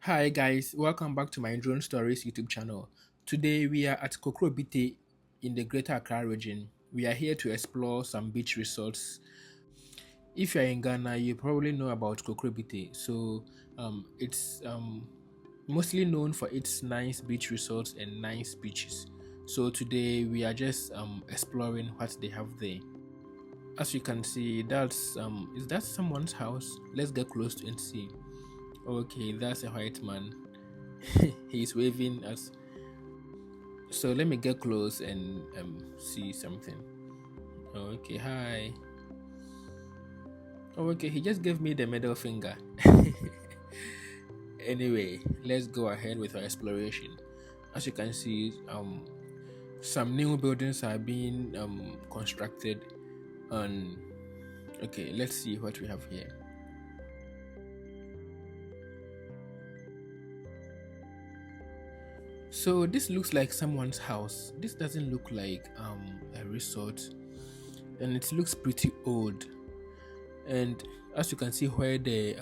Hi guys, welcome back to my Drone Stories YouTube channel. Today we are at Kokrobite in the Greater Accra region. We are here to explore some beach resorts. If you are in Ghana, you probably know about Kokrobite. It's mostly known for its nice beach resorts and nice beaches. So today we are just exploring what they have there. As you can see, that's is that someone's house? Let's get close and see. Okay, that's a white man. He's waving us. So let me get close and see something. Okay, hi. Oh, okay, he just gave me the middle finger. Anyway, let's go ahead with our exploration. As you can see, some new buildings are being constructed. And okay, let's see what we have here. So this looks like someone's house. This doesn't look like a resort, and it looks pretty old. And as you can see where the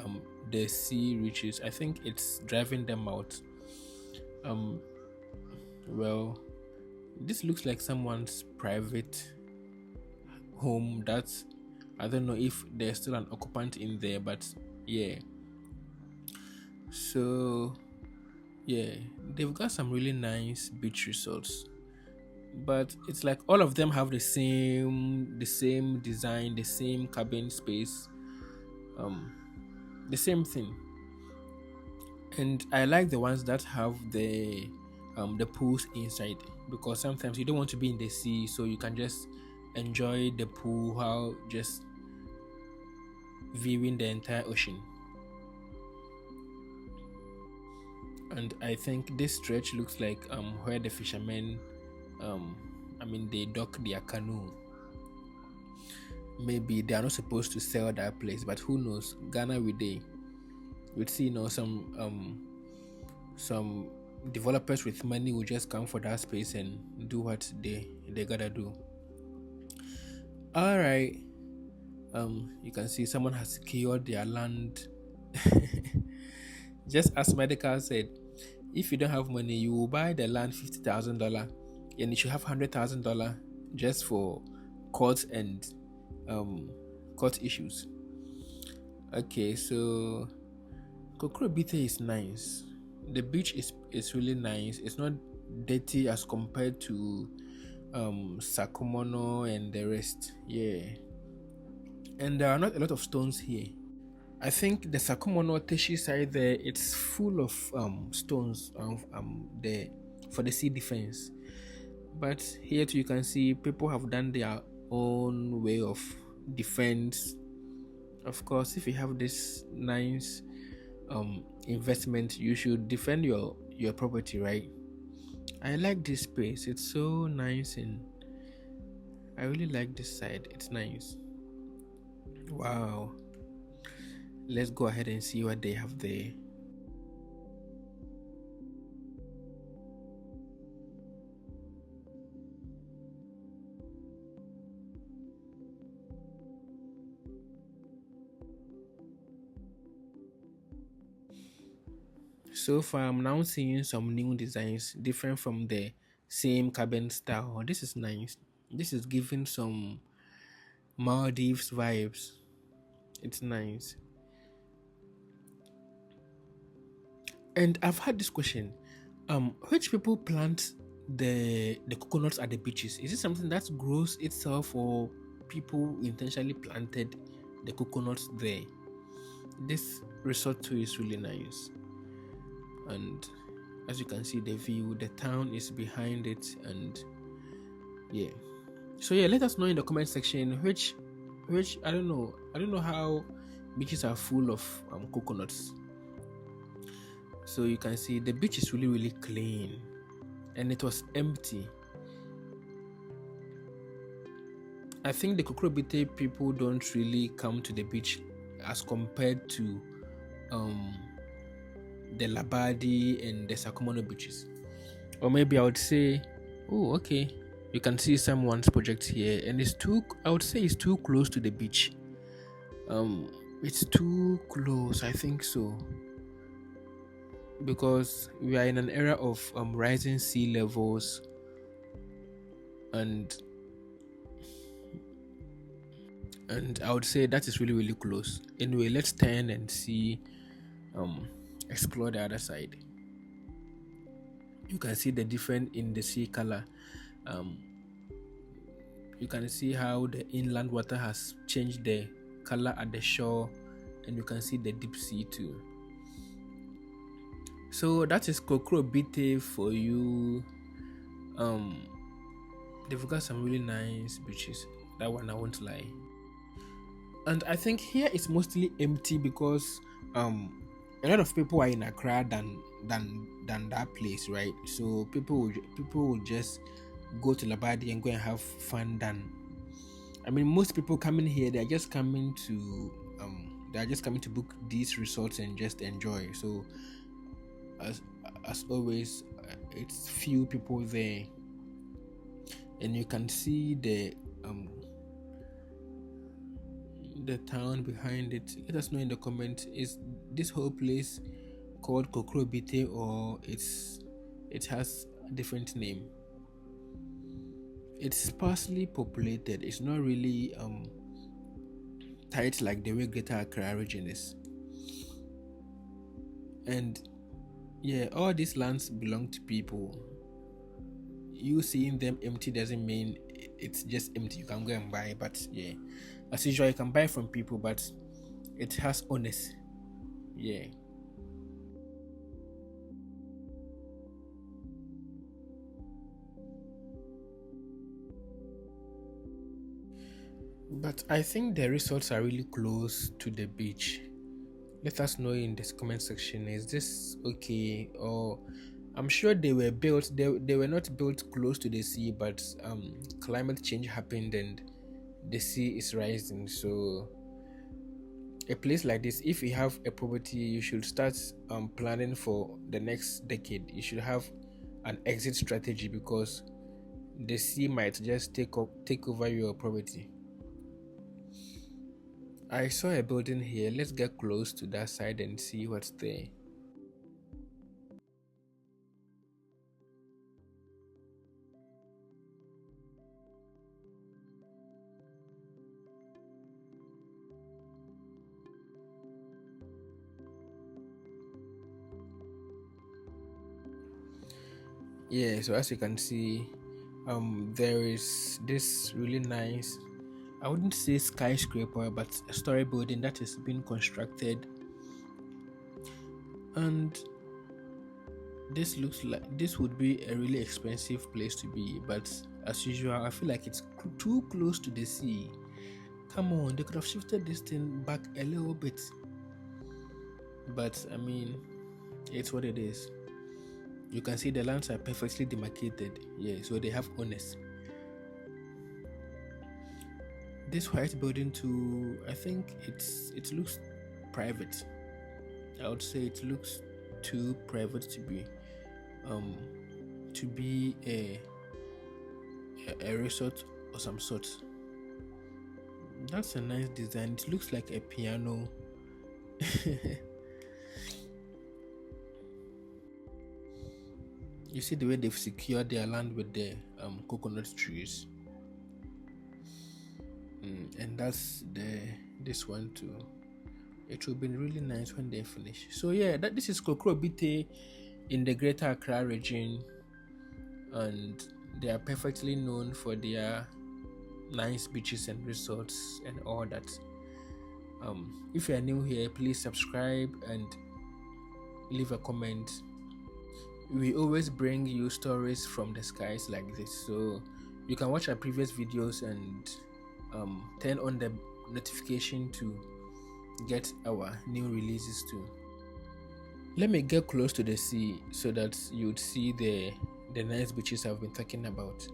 sea reaches, I think it's driving them out. um well, this looks like someone's private home. That's, I don't know if there's still an occupant in there, but yeah. So yeah, they've got some really nice beach resorts, but it's like all of them have the same design, the same cabin space, um the same thing. And I like the ones that have the pools inside, because sometimes you don't want to be in the sea, so you can just enjoy the pool while just viewing the entire ocean. And I think this stretch looks like where the fishermen, um they dock their canoe. Maybe they are not supposed to sell that place, but who knows? Ghana we day, we'd see, some developers with money will just come for that space and do what they gotta do. All right. You can see someone has secured their land. Just as Medical said, if you don't have money, you will buy the land $50,000, and you should have $100,000 just for court and um court issues. Okay, so Kokrobite is nice. The beach is really nice. It's not dirty as compared to Sakumono and the rest. Yeah. And there are not a lot of stones here. I think the Sakumono Teshi side there, it's full of stones there for the sea defense. But here too you can see people have done their own way of defense. Of course, if you have this nice investment, you should defend your property, right? I like this space. It's so nice, and I really like this side. It's nice. Wow. Let's go ahead and see what they have there. So far, I'm now seeing some new designs different from the same cabin style. This is nice. This is giving some Maldives vibes. It's nice. And I've had this question: which people plant the coconuts at the beaches? Is it something that grows itself, or people intentionally planted the coconuts there? This resort too is really nice, and as you can see, the view, the town is behind it, and yeah. So yeah, let us know in the comment section which I don't know how beaches are full of coconuts. So you can see the beach is really really clean, and it was empty. I think the Kokrobite people don't really come to the beach as compared to um the Labadi and the Sakumono beaches. Or maybe I would say, oh, okay, you can see someone's project here, and I would say it's too close to the beach. It's too close, I think so. because we are in an era of rising sea levels, and I would say that is really really close. Anyway, let's turn and see, um explore the other side. You can see the difference in the sea color. um you can see how the inland water has changed the color at the shore, and you can see the deep sea too. So that is Kokrobite for you. um they've got some really nice beaches, that one I won't lie. And I think here it's mostly empty because um a lot of people are in Accra than that place, right? So people will just go to Labadi and go and have fun. Than I mean, most people coming here, they are just coming to book these resorts and just enjoy. So as as always, it's few people there, and you can see the town behind it. Let us know in the comments, is this whole place called Kokrobite, or it has a different name? It's sparsely populated. It's not really tight like the way Greater Accra region is. And yeah, all these lands belong to people. You seeing them empty doesn't mean it's just empty. You can go and buy, but yeah, as usual, you can buy from people, but it has owners. Yeah. But I think the resorts are really close to the beach. Let us know in this comment section. Is this okay? Or I'm sure they were not built close to the sea, but climate change happened and the sea is rising. So a place like this, if you have a property, you should start planning for the next decade. You should have an exit strategy, because the sea might just take over your property. I saw a building here. Let's get close to that side and see what's there. Yeah, so as you can see, there is this really nice, I wouldn't say skyscraper, but a story building that is being constructed. And this looks like this would be a really expensive place to be, but as usual, I feel like it's too close to the sea. Come on, they could have shifted this thing back a little bit. But I mean, it's what it is. You can see the lands are perfectly demarcated. Yeah, so they have owners. This white building too, I think it looks private. I would say it looks too private um to be a resort or some sort. That's a nice design. It looks like a piano. You see the way they've secured their land with the coconut trees. And that's this one too. It will be really nice when they finish. So yeah, this is Kokrobite in the Greater Accra region, and they are perfectly known for their nice beaches and resorts and all that. If you are new here, please subscribe and leave a comment. We always bring you stories from the skies like this, so you can watch our previous videos and turn on the notification to get our new releases too. Let me get close to the sea so that you'd see the nice beaches I've been talking about.